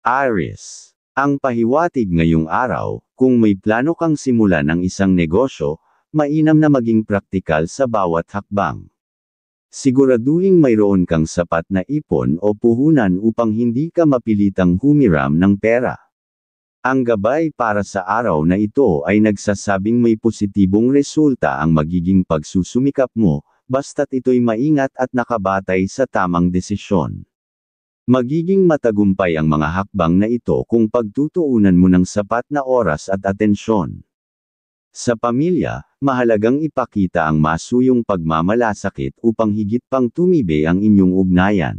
Aries. Ang pahiwatig ngayong araw, kung may plano kang simulan ng isang negosyo, mainam na maging praktikal sa bawat hakbang. Siguraduhing mayroon kang sapat na ipon o puhunan upang hindi ka mapilitang humiram ng pera. Ang gabay para sa araw na ito ay nagsasabing may positibong resulta ang magiging pagsusumikap mo, basta't ito'y maingat at nakabatay sa tamang desisyon. Magiging matagumpay ang mga hakbang na ito kung pagtutuunan mo ng sapat na oras at atensyon. Sa pamilya, mahalagang ipakita ang masuyong pagmamalasakit upang higit pang tumibay ang inyong ugnayan.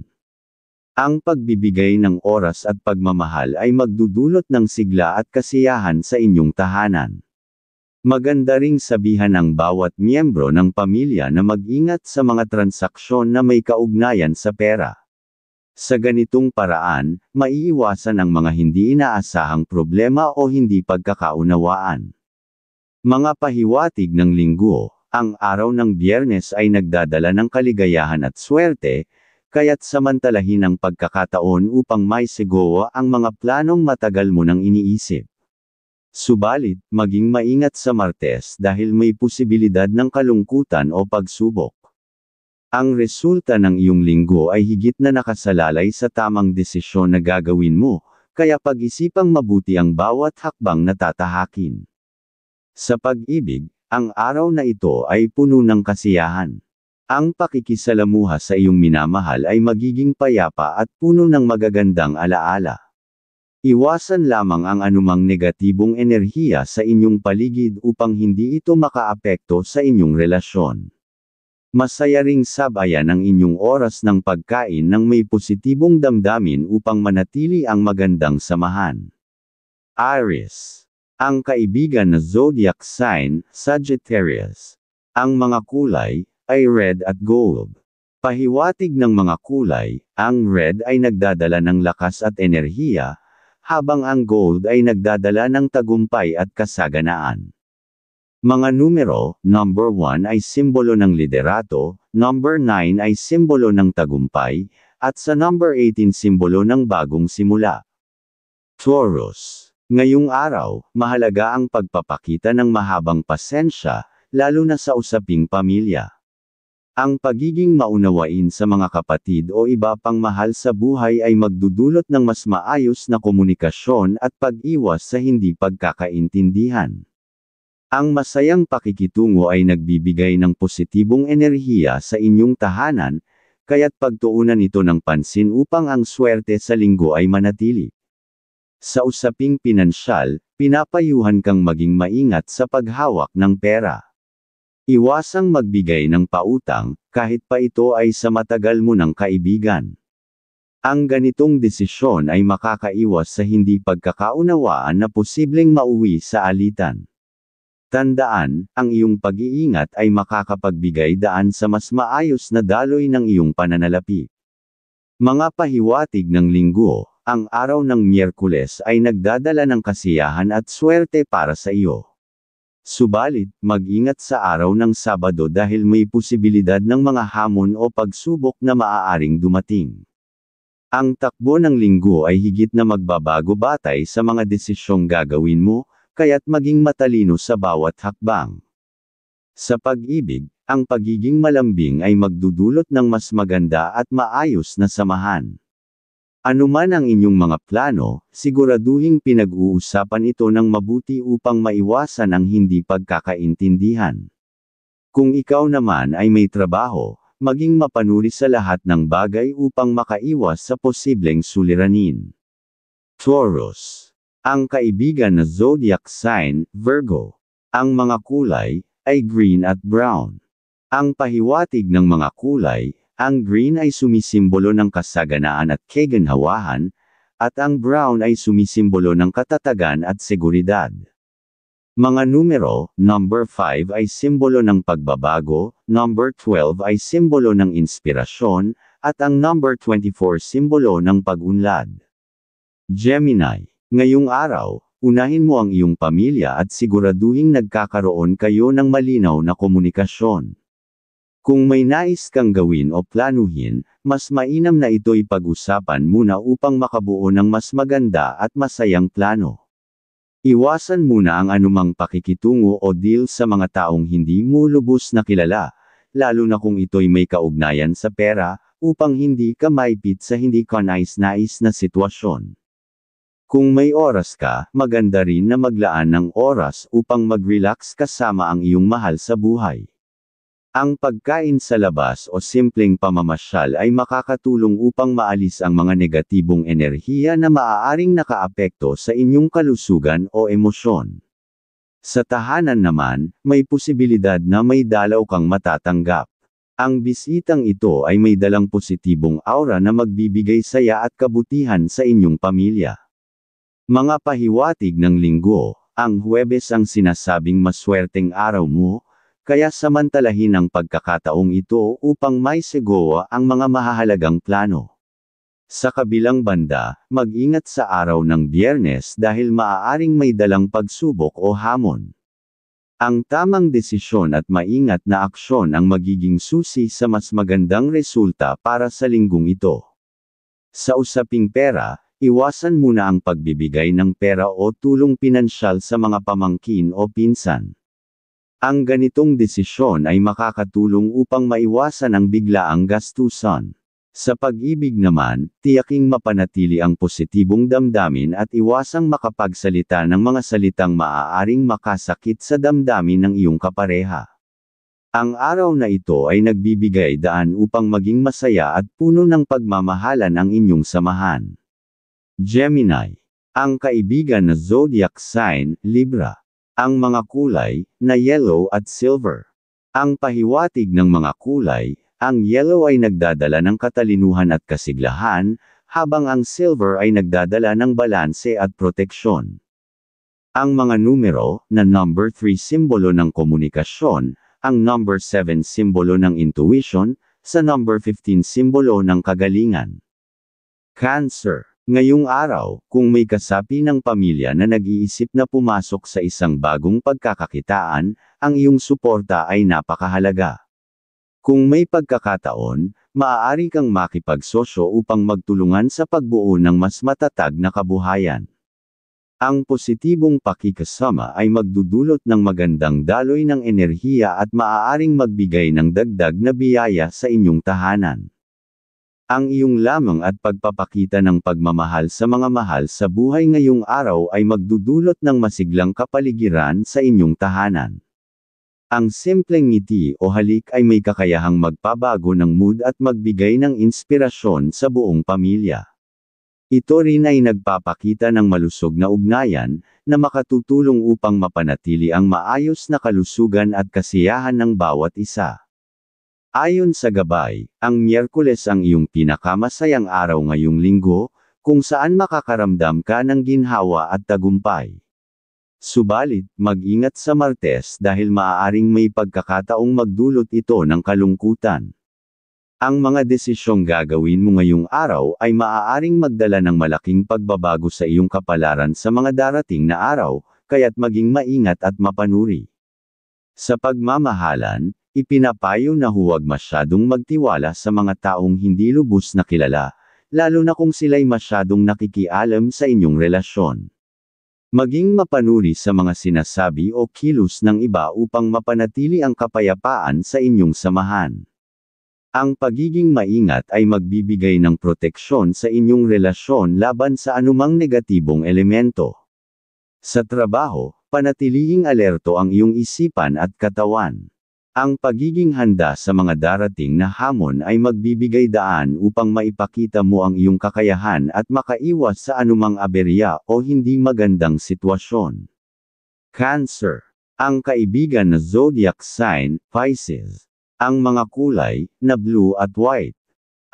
Ang pagbibigay ng oras at pagmamahal ay magdudulot ng sigla at kasiyahan sa inyong tahanan. Maganda ring sabihan ang bawat miyembro ng pamilya na mag-ingat sa mga transaksyon na may kaugnayan sa pera. Sa ganitong paraan, maiiwasan ang mga hindi inaasahang problema o hindi pagkakaunawaan. Mga pahiwatig ng linggo, ang araw ng Biyernes ay nagdadala ng kaligayahan at swerte, kaya't samantalahin ang pagkakataon upang maisagawa ang mga planong matagal mo nang iniisip. Subalit, maging maingat sa Martes dahil may posibilidad ng kalungkutan o pagsubok. Ang resulta ng iyong linggo ay higit na nakasalalay sa tamang desisyon na gagawin mo, kaya pag-isipang mabuti ang bawat hakbang na tatahakin. Sa pag-ibig, ang araw na ito ay puno ng kasiyahan. Ang pakikisalamuha sa iyong minamahal ay magiging payapa at puno ng magagandang alaala. Iwasan lamang ang anumang negatibong enerhiya sa inyong paligid upang hindi ito makaapekto sa inyong relasyon. Masaya ring sabayan ang inyong oras ng pagkain ng may positibong damdamin upang manatili ang magandang samahan. Aries. Ang kaibigan na zodiac sign, Sagittarius. Ang mga kulay ay red at gold. Pahiwatig ng mga kulay, ang red ay nagdadala ng lakas at enerhiya, habang ang gold ay nagdadala ng tagumpay at kasaganaan. Mga numero, number 1 ay simbolo ng liderato, number 9 ay simbolo ng tagumpay, at sa number 18 simbolo ng bagong simula. Taurus. Ngayong araw, mahalaga ang pagpapakita ng mahabang pasensya, lalo na sa usaping pamilya. Ang pagiging maunawain sa mga kapatid o iba pang mahal sa buhay ay magdudulot ng mas maayos na komunikasyon at pag-iwas sa hindi pagkakaintindihan. Ang masayang pakikitungo ay nagbibigay ng positibong enerhiya sa inyong tahanan, kaya't pagtuunan ito ng pansin upang ang swerte sa linggo ay manatili. Sa usaping pinansyal, pinapayuhan kang maging maingat sa paghawak ng pera. Iwasang magbigay ng pautang, kahit pa ito ay sa matagal mo ng kaibigan. Ang ganitong desisyon ay makakaiwas sa hindi pagkakaunawaan na posibleng mauwi sa alitan. Tandaan, ang iyong pag-iingat ay makakapagbigay daan sa mas maayos na daloy ng iyong pananalapi. Mga pahiwatig ng linggo, ang araw ng Miyerkules ay nagdadala ng kasiyahan at swerte para sa iyo. Subalit, mag-ingat sa araw ng Sabado dahil may posibilidad ng mga hamon o pagsubok na maaaring dumating. Ang takbo ng linggo ay higit na magbabago batay sa mga desisyong gagawin mo, kaya't maging matalino sa bawat hakbang. Sa pag-ibig, ang pagiging malambing ay magdudulot ng mas maganda at maayos na samahan. Anuman ang inyong mga plano, siguraduhing pinag-uusapan ito ng mabuti upang maiwasan ang hindi pagkakaintindihan. Kung ikaw naman ay may trabaho, maging mapanuri sa lahat ng bagay upang makaiwas sa posibleng suliranin. Taurus. Ang kaibigan na zodiac sign, Virgo. Ang mga kulay ay green at brown. Ang pahiwatig ng mga kulay, ang green ay sumisimbolo ng kasaganaan at kaginhawahan, at ang brown ay sumisimbolo ng katatagan at seguridad. Mga numero, number 5 ay simbolo ng pagbabago, number 12 ay simbolo ng inspirasyon, at ang number 24 simbolo ng pag-unlad. Gemini. Ngayong araw, unahin mo ang iyong pamilya at siguraduhing nagkakaroon kayo ng malinaw na komunikasyon. Kung may nais kang gawin o planuhin, mas mainam na ito'y pag-usapan muna upang makabuo ng mas maganda at masayang plano. Iwasan muna ang anumang pakikitungo o deal sa mga taong hindi mo lubos na kilala, lalo na kung ito'y may kaugnayan sa pera, upang hindi ka maipit sa hindi kanais-nais na sitwasyon. Kung may oras ka, maganda rin na maglaan ng oras upang mag-relax kasama ang iyong mahal sa buhay. Ang pagkain sa labas o simpleng pamamasyal ay makakatulong upang maalis ang mga negatibong enerhiya na maaaring nakaapekto sa inyong kalusugan o emosyon. Sa tahanan naman, may posibilidad na may dalaw kang matatanggap. Ang bisitang ito ay may dalang positibong aura na magbibigay saya at kabutihan sa inyong pamilya. Mga pahiwatig ng linggo, ang Huwebes ang sinasabing maswerteng araw mo, kaya samantalahin ang pagkakataong ito upang may segowa ang mga mahahalagang plano. Sa kabilang banda, mag-ingat sa araw ng Biyernes dahil maaaring may dalang pagsubok o hamon. Ang tamang desisyon at maingat na aksyon ang magiging susi sa mas magandang resulta para sa linggong ito. Sa usaping pera, iwasan muna ang pagbibigay ng pera o tulong pinansyal sa mga pamangkin o pinsan. Ang ganitong desisyon ay makakatulong upang maiwasan ang biglaang gastusan. Sa pag-ibig naman, tiyaking mapanatili ang positibong damdamin at iwasang makapagsalita ng mga salitang maaaring makasakit sa damdamin ng iyong kapareha. Ang araw na ito ay nagbibigay daan upang maging masaya at puno ng pagmamahalan ang inyong samahan. Gemini. Ang kaibigan na zodiac sign, Libra. Ang mga kulay, na yellow at silver. Ang pahiwatig ng mga kulay, ang yellow ay nagdadala ng katalinuhan at kasiglahan, habang ang silver ay nagdadala ng balanse at proteksyon. Ang mga numero, na number 3 simbolo ng komunikasyon, ang number 7 simbolo ng intuition, sa number 15 simbolo ng kagalingan. Cancer. Ngayong araw, kung may kasapi ng pamilya na nag-iisip na pumasok sa isang bagong pagkakakitaan, ang iyong suporta ay napakahalaga. Kung may pagkakataon, maaari kang makipagsosyo upang magtulungan sa pagbuo ng mas matatag na kabuhayan. Ang positibong pakikasama ay magdudulot ng magandang daloy ng enerhiya at maaaring magbigay ng dagdag na biyaya sa inyong tahanan. Ang iyong lamang at pagpapakita ng pagmamahal sa mga mahal sa buhay ngayong araw ay magdudulot ng masiglang kapaligiran sa inyong tahanan. Ang simpleng ngiti o halik ay may kakayahang magpabago ng mood at magbigay ng inspirasyon sa buong pamilya. Ito rin ay nagpapakita ng malusog na ugnayan, na makatutulong upang mapanatili ang maayos na kalusugan at kasiyahan ng bawat isa. Ayon sa gabay, ang Miyerkules ang iyong pinakamasayang araw ngayong linggo, kung saan makakaramdam ka ng ginhawa at tagumpay. Subalit, mag-ingat sa Martes dahil maaaring may pagkakataong magdulot ito ng kalungkutan. Ang mga desisyong gagawin mo ngayong araw ay maaaring magdala ng malaking pagbabago sa iyong kapalaran sa mga darating na araw, kaya't maging maingat at mapanuri. Sa pagmamahalan, ipinapayo na huwag masyadong magtiwala sa mga taong hindi lubos na kilala, lalo na kung sila'y masyadong nakikialam sa inyong relasyon. Maging mapanuri sa mga sinasabi o kilos ng iba upang mapanatili ang kapayapaan sa inyong samahan. Ang pagiging maingat ay magbibigay ng proteksyon sa inyong relasyon laban sa anumang negatibong elemento. Sa trabaho, panatilihing alerto ang iyong isipan at katawan. Ang pagiging handa sa mga darating na hamon ay magbibigay daan upang maipakita mo ang iyong kakayahan at makaiwas sa anumang aberya o hindi magandang sitwasyon. Cancer. Ang kaibigan na zodiac sign, Pisces. Ang mga kulay, na blue at white.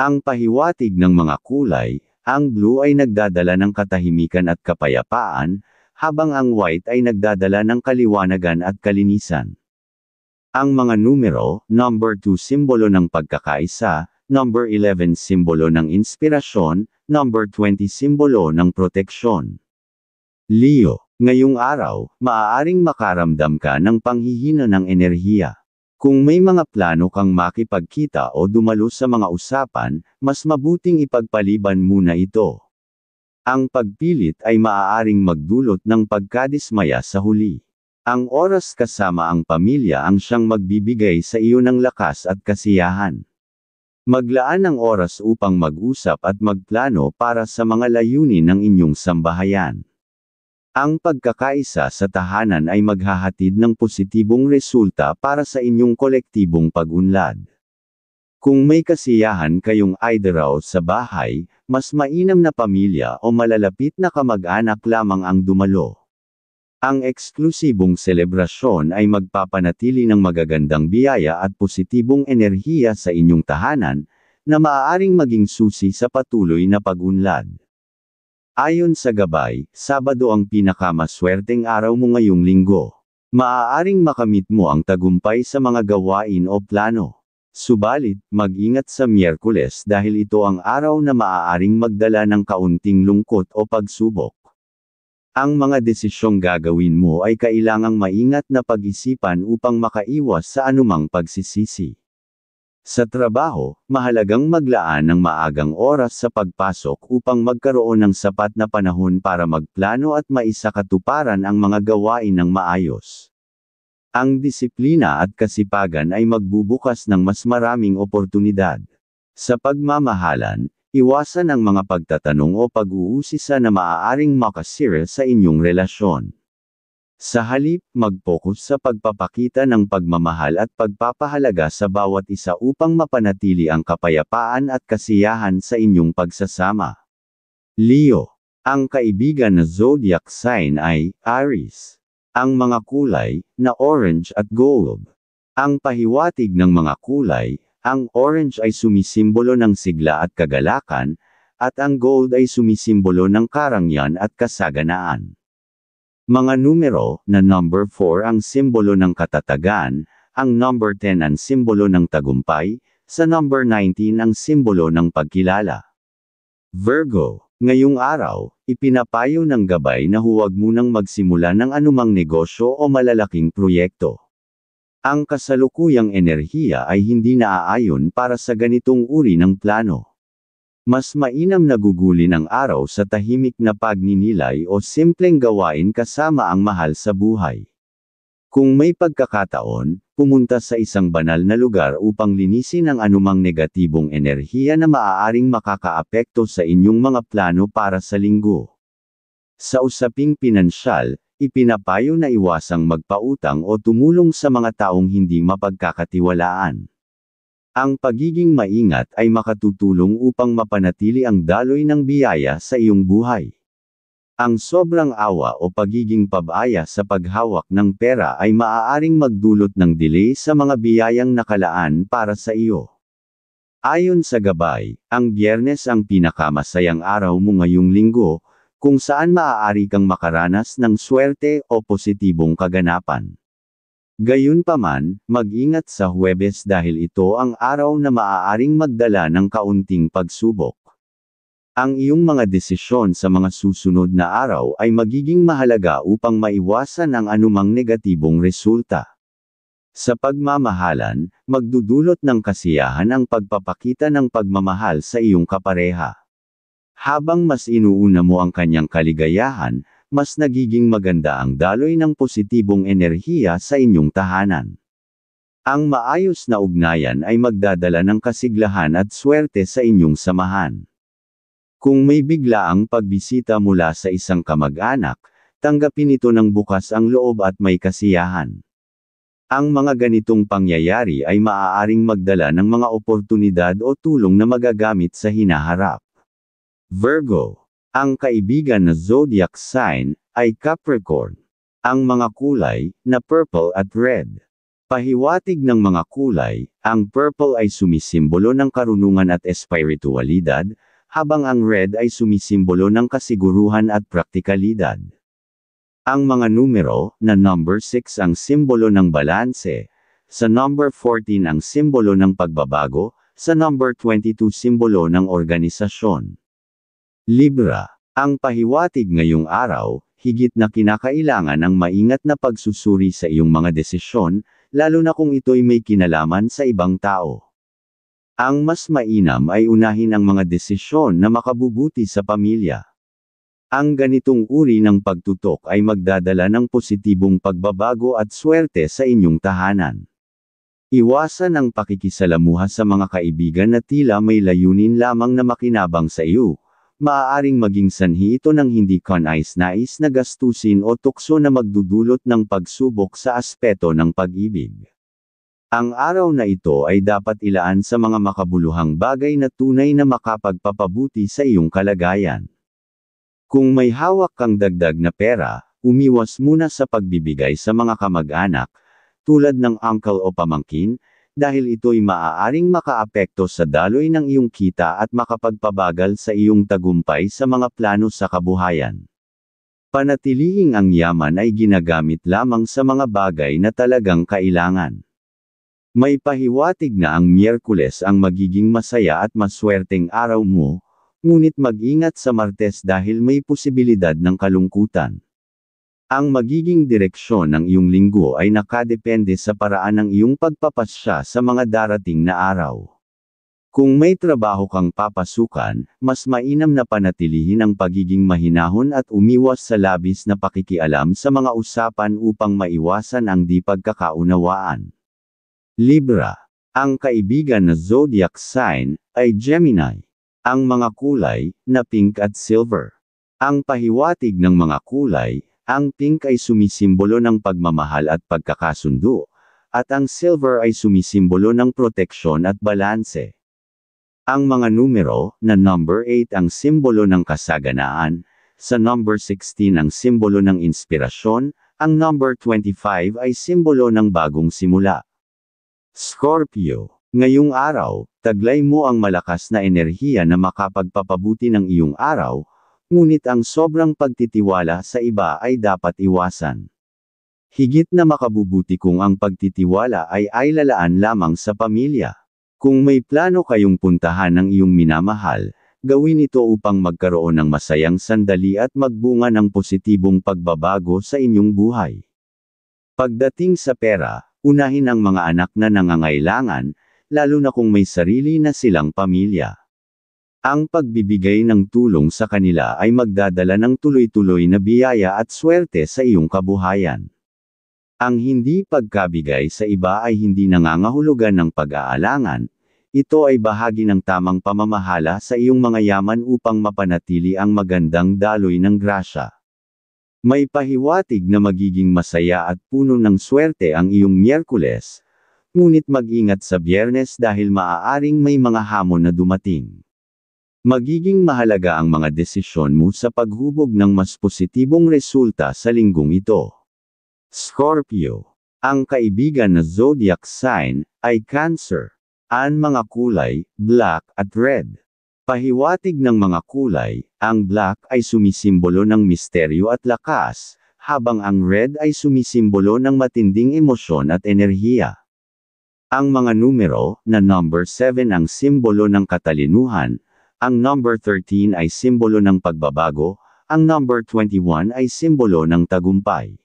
Ang pahiwatig ng mga kulay, ang blue ay nagdadala ng katahimikan at kapayapaan, habang ang white ay nagdadala ng kaliwanagan at kalinisan. Ang mga numero, number 2 simbolo ng pagkakaisa, number 11 simbolo ng inspirasyon, number 20 simbolo ng proteksyon. Leo, ngayong araw, maaaring makaramdam ka ng panghihina ng enerhiya. Kung may mga plano kang makipagkita o dumalo sa mga usapan, mas mabuting ipagpaliban muna ito. Ang pagpilit ay maaaring magdulot ng pagkadismaya sa huli. Ang oras kasama ang pamilya ang siyang magbibigay sa iyo ng lakas at kasiyahan. Maglaan ng oras upang mag-usap at magplano para sa mga layunin ng inyong sambahayan. Ang pagkakaisa sa tahanan ay maghahatid ng positibong resulta para sa inyong kolektibong pag-unlad. Kung may kasiyahan kayong idaraw sa bahay, mas mainam na pamilya o malalapit na kamag-anak lamang ang dumalo. Ang eksklusibong selebrasyon ay magpapanatili ng magagandang biyaya at positibong enerhiya sa inyong tahanan, na maaaring maging susi sa patuloy na pag-unlad. Ayon sa gabay, Sabado ang pinakamaswerteng araw mo ngayong linggo. Maaaring makamit mo ang tagumpay sa mga gawain o plano. Subalit, mag-ingat sa Miyerkules dahil ito ang araw na maaaring magdala ng kaunting lungkot o pagsubok. Ang mga desisyong gagawin mo ay kailangang maingat na pag-isipan upang makaiwas sa anumang pagsisisi. Sa trabaho, mahalagang maglaan ng maagang oras sa pagpasok upang magkaroon ng sapat na panahon para magplano at maisakatuparan ang mga gawain ng maayos. Ang disiplina at kasipagan ay magbubukas ng mas maraming oportunidad. Sa pagmamahalan, iwasan ang mga pagtatanong o pag-uusisa na maaaring makasira sa inyong relasyon. Sa halip, mag-focus sa pagpapakita ng pagmamahal at pagpapahalaga sa bawat isa upang mapanatili ang kapayapaan at kasiyahan sa inyong pagsasama. Leo. Ang kaibigan na zodiac sign ay Aries. Ang mga kulay, na orange at gold. Ang pahiwatig ng mga kulay, ang orange ay sumisimbolo ng sigla at kagalakan, at ang gold ay sumisimbolo ng karangyaan at kasaganaan. Mga numero, na number 4 ang simbolo ng katatagan, ang number 10 ang simbolo ng tagumpay, sa number 19 ang simbolo ng pagkilala. Virgo, ngayong araw, ipinapayo ng gabay na huwag munang magsimula ng anumang negosyo o malalaking proyekto. Ang kasalukuyang enerhiya ay hindi naaayon para sa ganitong uri ng plano. Mas mainam na gugulin ang araw sa tahimik na pagninilay o simpleng gawain kasama ang mahal sa buhay. Kung may pagkakataon, pumunta sa isang banal na lugar upang linisin ang anumang negatibong enerhiya na maaaring makakaapekto sa inyong mga plano para sa linggo. Sa usaping pinansyal, ipinapayo na iwasang magpautang o tumulong sa mga taong hindi mapagkakatiwalaan. Ang pagiging maingat ay makatutulong upang mapanatili ang daloy ng biyaya sa iyong buhay. Ang sobrang awa o pagiging pabaya sa paghawak ng pera ay maaaring magdulot ng delay sa mga biyayang nakalaan para sa iyo. Ayon sa gabay, ang Biyernes ang pinakamasayang araw mo ngayong linggo, kung saan maaari kang makaranas ng swerte o positibong kaganapan. Gayunpaman, mag-ingat sa Huwebes dahil ito ang araw na maaaring magdala ng kaunting pagsubok. Ang iyong mga desisyon sa mga susunod na araw ay magiging mahalaga upang maiwasan ang anumang negatibong resulta. Sa pagmamahalan, magdudulot ng kasiyahan ang pagpapakita ng pagmamahal sa iyong kapareha. Habang mas inuuna mo ang kanyang kaligayahan, mas nagiging maganda ang daloy ng positibong enerhiya sa inyong tahanan. Ang maayos na ugnayan ay magdadala ng kasiglahan at swerte sa inyong samahan. Kung may biglaang pagbisita mula sa isang kamag-anak, tanggapin ito ng bukas ang loob at may kasiyahan. Ang mga ganitong pangyayari ay maaaring magdala ng mga oportunidad o tulong na magagamit sa hinaharap. Virgo. Ang kaibigan na zodiac sign ay Capricorn. Ang mga kulay, na purple at red. Pahiwatig ng mga kulay, ang purple ay sumisimbolo ng karunungan at espiritualidad, habang ang red ay sumisimbolo ng kasiguruhan at praktikalidad. Ang mga numero, na number 6 ang simbolo ng balanse, sa number 14 ang simbolo ng pagbabago, sa number 22 simbolo ng organisasyon. Libra. Ang pahiwatig ngayong araw, higit na kinakailangan ang maingat na pagsusuri sa iyong mga desisyon, lalo na kung ito'y may kinalaman sa ibang tao. Ang mas mainam ay unahin ang mga desisyon na makabubuti sa pamilya. Ang ganitong uri ng pagtutok ay magdadala ng positibong pagbabago at swerte sa inyong tahanan. Iwasan ang pakikisalamuha sa mga kaibigan na tila may layunin lamang na makinabang sa iyo. Maaaring maging sanhi ito ng hindi kanais-nais na gastusin o tukso na magdudulot ng pagsubok sa aspeto ng pag-ibig. Ang araw na ito ay dapat ilaan sa mga makabuluhang bagay na tunay na makapagpapabuti sa iyong kalagayan. Kung may hawak kang dagdag na pera, umiwas muna sa pagbibigay sa mga kamag-anak, tulad ng uncle o pamangkin, dahil ito'y maaaring makaapekto sa daloy ng iyong kita at makapagpabagal sa iyong tagumpay sa mga plano sa kabuhayan. Panatilihing ang yaman ay ginagamit lamang sa mga bagay na talagang kailangan. May pahiwatig na ang Miyerkules ang magiging masaya at maswerteng araw mo, ngunit mag-ingat sa Martes dahil may posibilidad ng kalungkutan. Ang magiging direksyon ng iyong linggo ay nakadepende sa paraan ng iyong pagpapasya sa mga darating na araw. Kung may trabaho kang papasukan, mas mainam na panatilihin ang pagiging mahinahon at umiwas sa labis na pakikialam sa mga usapan upang maiwasan ang di pagkakaunawaan. Libra. Ang kaibigan na zodiac sign ay Gemini. Ang mga kulay na pink at silver. Ang pahiwatig ng mga kulay. Ang pink ay sumisimbolo ng pagmamahal at pagkakasundo, at ang silver ay sumisimbolo ng proteksyon at balanse. Ang mga numero, na number 8 ang simbolo ng kasaganaan, sa number 16 ang simbolo ng inspirasyon, ang number 25 ay simbolo ng bagong simula. Scorpio. Ngayong araw, taglay mo ang malakas na enerhiya na makapagpapabuti ng iyong araw, ngunit ang sobrang pagtitiwala sa iba ay dapat iwasan. Higit na makabubuti kung ang pagtitiwala ay lalaan lamang sa pamilya. Kung may plano kayong puntahan ng iyong minamahal, gawin ito upang magkaroon ng masayang sandali at magbunga ng positibong pagbabago sa inyong buhay. Pagdating sa pera, unahin ang mga anak na nangangailangan, lalo na kung may sarili na silang pamilya. Ang pagbibigay ng tulong sa kanila ay magdadala ng tuloy-tuloy na biyaya at swerte sa iyong kabuhayan. Ang hindi pagkabigay sa iba ay hindi nangangahulugan ng pag-aalangan, ito ay bahagi ng tamang pamamahala sa iyong mga yaman upang mapanatili ang magandang daloy ng grasya. May pahiwatig na magiging masaya at puno ng swerte ang iyong Miyerkules, ngunit mag-ingat sa Biyernes dahil maaaring may mga hamon na dumating. Magiging mahalaga ang mga desisyon mo sa paghubog ng mas positibong resulta sa linggong ito. Scorpio. Ang kaibigan na zodiac sign ay Cancer. Ang mga kulay, black at red. Pahiwatig ng mga kulay, ang black ay sumisimbolo ng misteryo at lakas, habang ang red ay sumisimbolo ng matinding emosyon at enerhiya. Ang mga numero, na number 7 ang simbolo ng katalinuhan, ang number 13 ay simbolo ng pagbabago, ang number 21 ay simbolo ng tagumpay.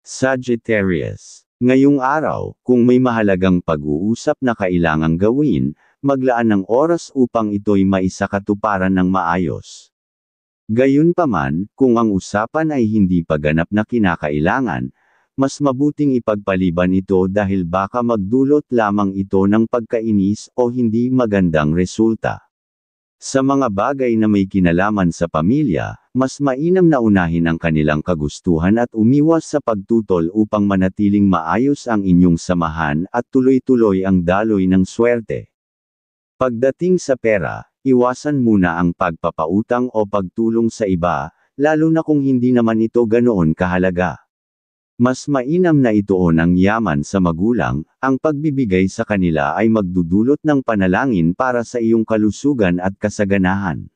Sagittarius. Ngayong araw, kung may mahalagang pag-uusap na kailangang gawin, maglaan ng oras upang ito'y maisakatuparan ng maayos. Gayunpaman, kung ang usapan ay hindi pa ganap na kinakailangan, mas mabuting ipagpaliban ito dahil baka magdulot lamang ito ng pagkainis o hindi magandang resulta. Sa mga bagay na may kinalaman sa pamilya, mas mainam na unahin ang kanilang kagustuhan at umiwas sa pagtutol upang manatiling maayos ang inyong samahan at tuloy-tuloy ang daloy ng swerte. Pagdating sa pera, iwasan muna ang pagpapautang o pagtulong sa iba, lalo na kung hindi naman ito ganoon kahalaga. Mas mainam na ituon ang yaman sa magulang, ang pagbibigay sa kanila ay magdudulot ng panalangin para sa iyong kalusugan at kasaganahan.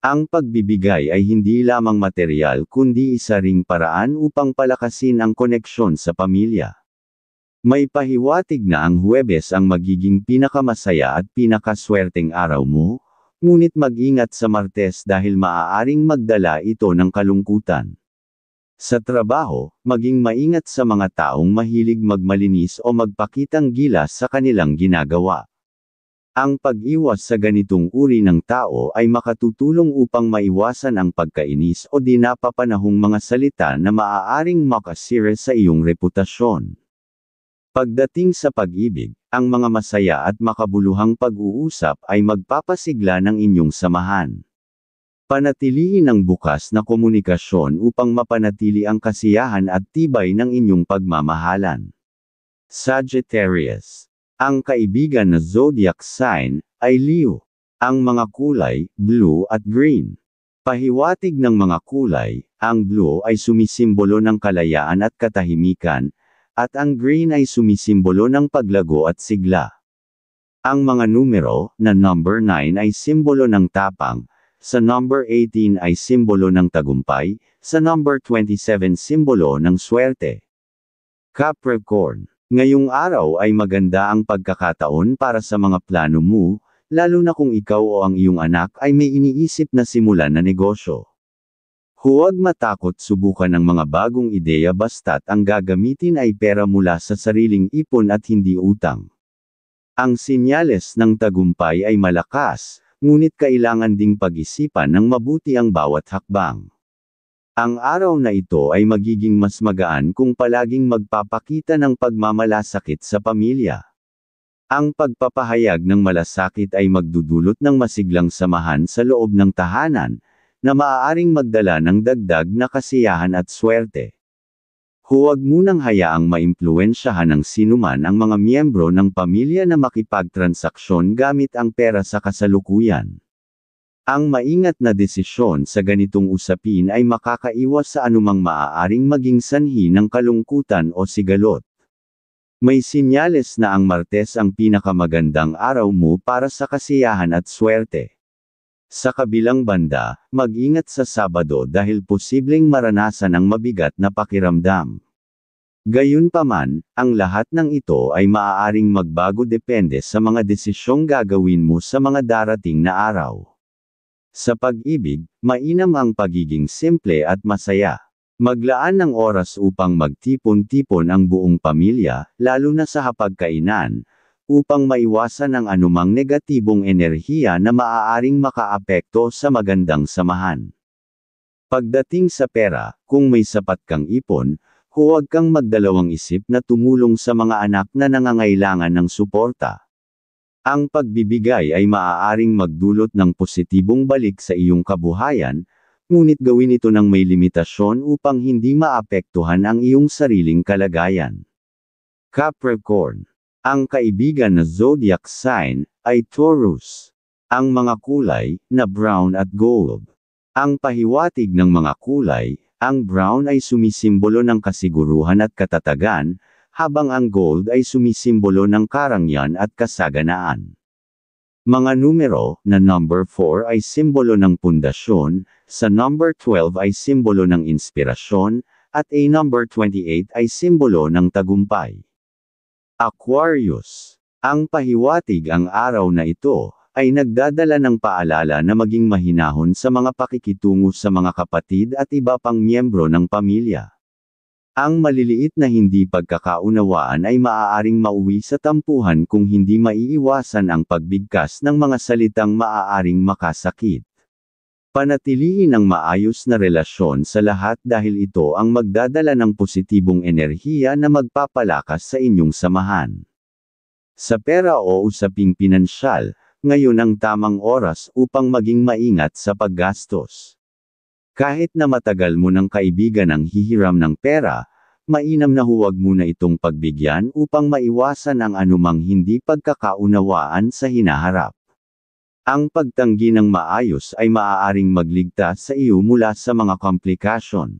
Ang pagbibigay ay hindi lamang material kundi isa ring paraan upang palakasin ang koneksyon sa pamilya. May pahiwatig na ang Huwebes ang magiging pinakamasaya at pinakaswerteng araw mo, ngunit mag-ingat sa Martes dahil maaaring magdala ito ng kalungkutan. Sa trabaho, maging maingat sa mga taong mahilig magmalinis o magpakitang gilas sa kanilang ginagawa. Ang pag-iwas sa ganitong uri ng tao ay makatutulong upang maiwasan ang pagkainis o di napapanahong mga salita na maaaring makasira sa iyong reputasyon. Pagdating sa pag-ibig, ang mga masaya at makabuluhang pag-uusap ay magpapasigla ng inyong samahan. Panatilihin ang bukas na komunikasyon upang mapanatili ang kasiyahan at tibay ng inyong pagmamahalan. Sagittarius. Ang kaibigan na zodiac sign ay Leo. Ang mga kulay, blue at green. Pahiwatig ng mga kulay, ang blue ay sumisimbolo ng kalayaan at katahimikan, at ang green ay sumisimbolo ng paglago at sigla. Ang mga numero, na number 9 ay simbolo ng tapang, sa number 18 ay simbolo ng tagumpay, sa number 27 simbolo ng swerte. Capricorn. Ngayong araw ay maganda ang pagkakataon para sa mga plano mo, lalo na kung ikaw o ang iyong anak ay may iniisip na simulan na negosyo. Huwag matakot subukan ng mga bagong ideya basta't ang gagamitin ay pera mula sa sariling ipon at hindi utang. Ang sinyales ng tagumpay ay malakas, ngunit kailangan ding pag-isipan ng mabuti ang bawat hakbang. Ang araw na ito ay magiging mas magaan kung palaging magpapakita ng pagmamalasakit sa pamilya. Ang pagpapahayag ng malasakit ay magdudulot ng masiglang samahan sa loob ng tahanan, na maaaring magdala ng dagdag na kasiyahan at swerte. Huwag munang hayaang maimpluwensyahan ng sinuman ang mga miyembro ng pamilya na makipagtransaksyon gamit ang pera sa kasalukuyan. Ang maingat na desisyon sa ganitong usapin ay makakaiwas sa anumang maaaring maging sanhi ng kalungkutan o sigalot. May sinyales na ang Martes ang pinakamagandang araw mo para sa kasiyahan at swerte. Sa kabilang banda, mag-ingat sa Sabado dahil posibleng maranasan ang mabigat na pakiramdam. Gayunpaman, ang lahat ng ito ay maaaring magbago depende sa mga desisyong gagawin mo sa mga darating na araw. Sa pag-ibig, mainam ang pagiging simple at masaya. Maglaan ng oras upang magtipon-tipon ang buong pamilya, lalo na sa hapagkainan, upang maiwasan ang anumang negatibong enerhiya na maaaring makaapekto sa magandang samahan. Pagdating sa pera, kung may sapat kang ipon, huwag kang magdalawang isip na tumulong sa mga anak na nangangailangan ng suporta. Ang pagbibigay ay maaaring magdulot ng positibong balik sa iyong kabuhayan, ngunit gawin ito ng may limitasyon upang hindi maapektuhan ang iyong sariling kalagayan. Capricorn. Ang kaibigan na zodiac sign ay Taurus. Ang mga kulay, na brown at gold. Ang pahiwatig ng mga kulay, ang brown ay sumisimbolo ng kasiguruhan at katatagan, habang ang gold ay sumisimbolo ng karangyaan at kasaganaan. Mga numero, na number 4 ay simbolo ng pundasyon, sa number 12 ay simbolo ng inspirasyon, at a number 28 ay simbolo ng tagumpay. Aquarius. Ang pahiwatig ang araw na ito, ay nagdadala ng paalala na maging mahinahon sa mga pakikitungo sa mga kapatid at iba pang miyembro ng pamilya. Ang maliliit na hindi pagkakaunawaan ay maaaring mauwi sa tampuhan kung hindi maiiwasan ang pagbigkas ng mga salitang maaaring makasakit. Panatilihin ang maayos na relasyon sa lahat dahil ito ang magdadala ng positibong enerhiya na magpapalakas sa inyong samahan. Sa pera o usaping pinansyal, ngayon ang tamang oras upang maging maingat sa paggastos. Kahit na matagal mo ng kaibigan ang hihiram ng pera, mainam na huwag mo na itong pagbigyan upang maiwasan ang anumang hindi pagkakaunawaan sa hinaharap. Ang pagtanggi ng maayos ay maaaring magligtas sa iyo mula sa mga komplikasyon.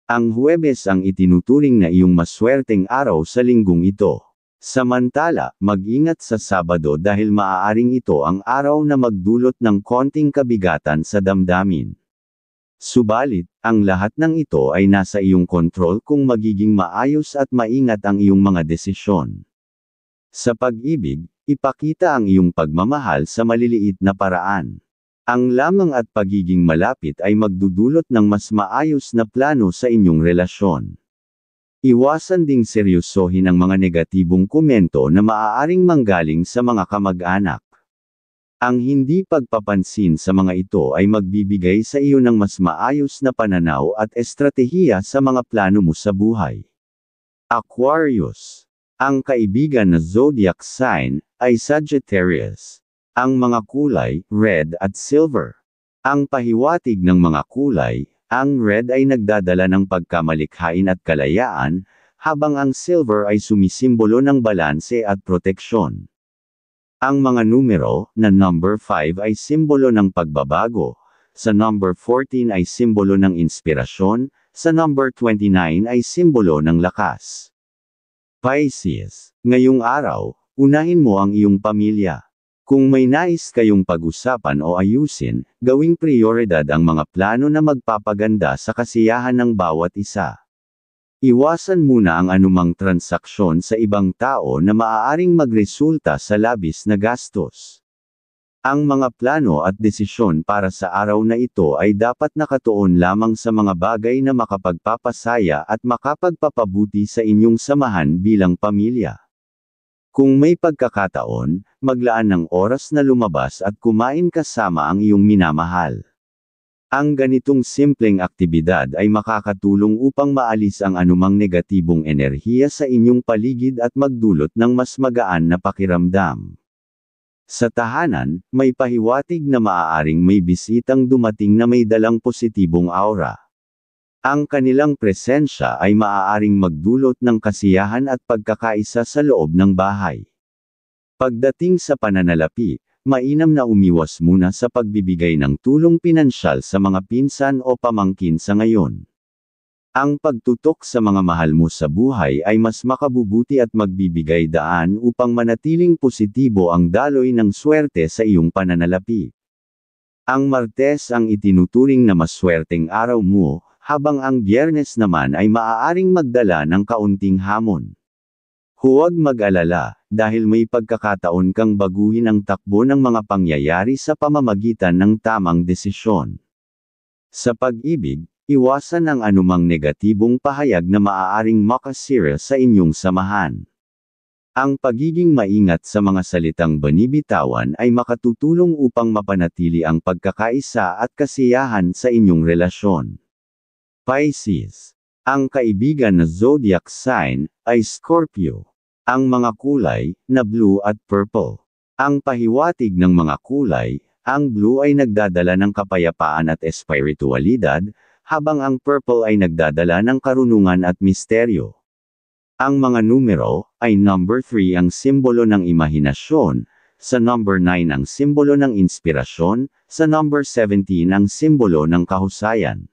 Ang Huwebes ang itinuturing na iyong maswerteng araw sa linggong ito. Samantala, mag-ingat sa Sabado dahil maaaring ito ang araw na magdulot ng konting kabigatan sa damdamin. Subalit, ang lahat ng ito ay nasa iyong kontrol kung magiging maayos at maingat ang iyong mga desisyon. Sa pag-ibig, ipakita ang iyong pagmamahal sa maliliit na paraan. Ang lamang at pagiging malapit ay magdudulot ng mas maayos na plano sa inyong relasyon. Iwasan ding seryosohin ang mga negatibong komento na maaaring manggaling sa mga kamag-anak. Ang hindi pagpapansin sa mga ito ay magbibigay sa iyo ng mas maayos na pananaw at estratehiya sa mga plano mo sa buhay. Aquarius. Ang kaibigan na zodiac sign ay Sagittarius. Ang mga kulay, red at silver. Ang pahiwatig ng mga kulay, ang red ay nagdadala ng pagkamalikhain at kalayaan, habang ang silver ay sumisimbolo ng balanse at proteksyon. Ang mga numero, na number 5 ay simbolo ng pagbabago, sa number 14 ay simbolo ng inspirasyon, sa number 29 ay simbolo ng lakas. Pisces, ngayong araw, unahin mo ang iyong pamilya. Kung may nais kayong pag-usapan o ayusin, gawing prioridad ang mga plano na magpapaganda sa kasiyahan ng bawat isa. Iwasan muna ang anumang transaksyon sa ibang tao na maaaring magresulta sa labis na gastos. Ang mga plano at desisyon para sa araw na ito ay dapat nakatuon lamang sa mga bagay na makapagpapasaya at makapagpapabuti sa inyong samahan bilang pamilya. Kung may pagkakataon, maglaan ng oras na lumabas at kumain kasama ang iyong minamahal. Ang ganitong simpleng aktibidad ay makakatulong upang maalis ang anumang negatibong enerhiya sa inyong paligid at magdulot ng mas magaan na pakiramdam. Sa tahanan, may pahiwatig na maaaring may bisitang dumating na may dalang positibong aura. Ang kanilang presensya ay maaaring magdulot ng kasiyahan at pagkakaisa sa loob ng bahay. Pagdating sa pananalapi, mainam na umiwas muna sa pagbibigay ng tulong pinansyal sa mga pinsan o pamangkin sa ngayon. Ang pagtutok sa mga mahal mo sa buhay ay mas makabubuti at magbibigay daan upang manatiling positibo ang daloy ng swerte sa iyong pananalapi. Ang Martes ang itinuturing na maswerteng araw mo, habang ang Biyernes naman ay maaaring magdala ng kaunting hamon. Huwag mag-alala, dahil may pagkakataon kang baguhin ang takbo ng mga pangyayari sa pamamagitan ng tamang desisyon. Sa pag-ibig, iwasan ang anumang negatibong pahayag na maaaring makasira sa inyong samahan. Ang pagiging maingat sa mga salitang binibitawan ay makatutulong upang mapanatili ang pagkakaisa at kasiyahan sa inyong relasyon. Pisces. Ang kaibigan na zodiac sign ay Scorpio. Ang mga kulay, na blue at purple. Ang pahiwatig ng mga kulay, ang blue ay nagdadala ng kapayapaan at espiritualidad, habang ang purple ay nagdadala ng karunungan at misteryo. Ang mga numero, ay number 3 ang simbolo ng imahinasyon, sa number 9 ang simbolo ng inspirasyon, sa number 17 ang simbolo ng kahusayan.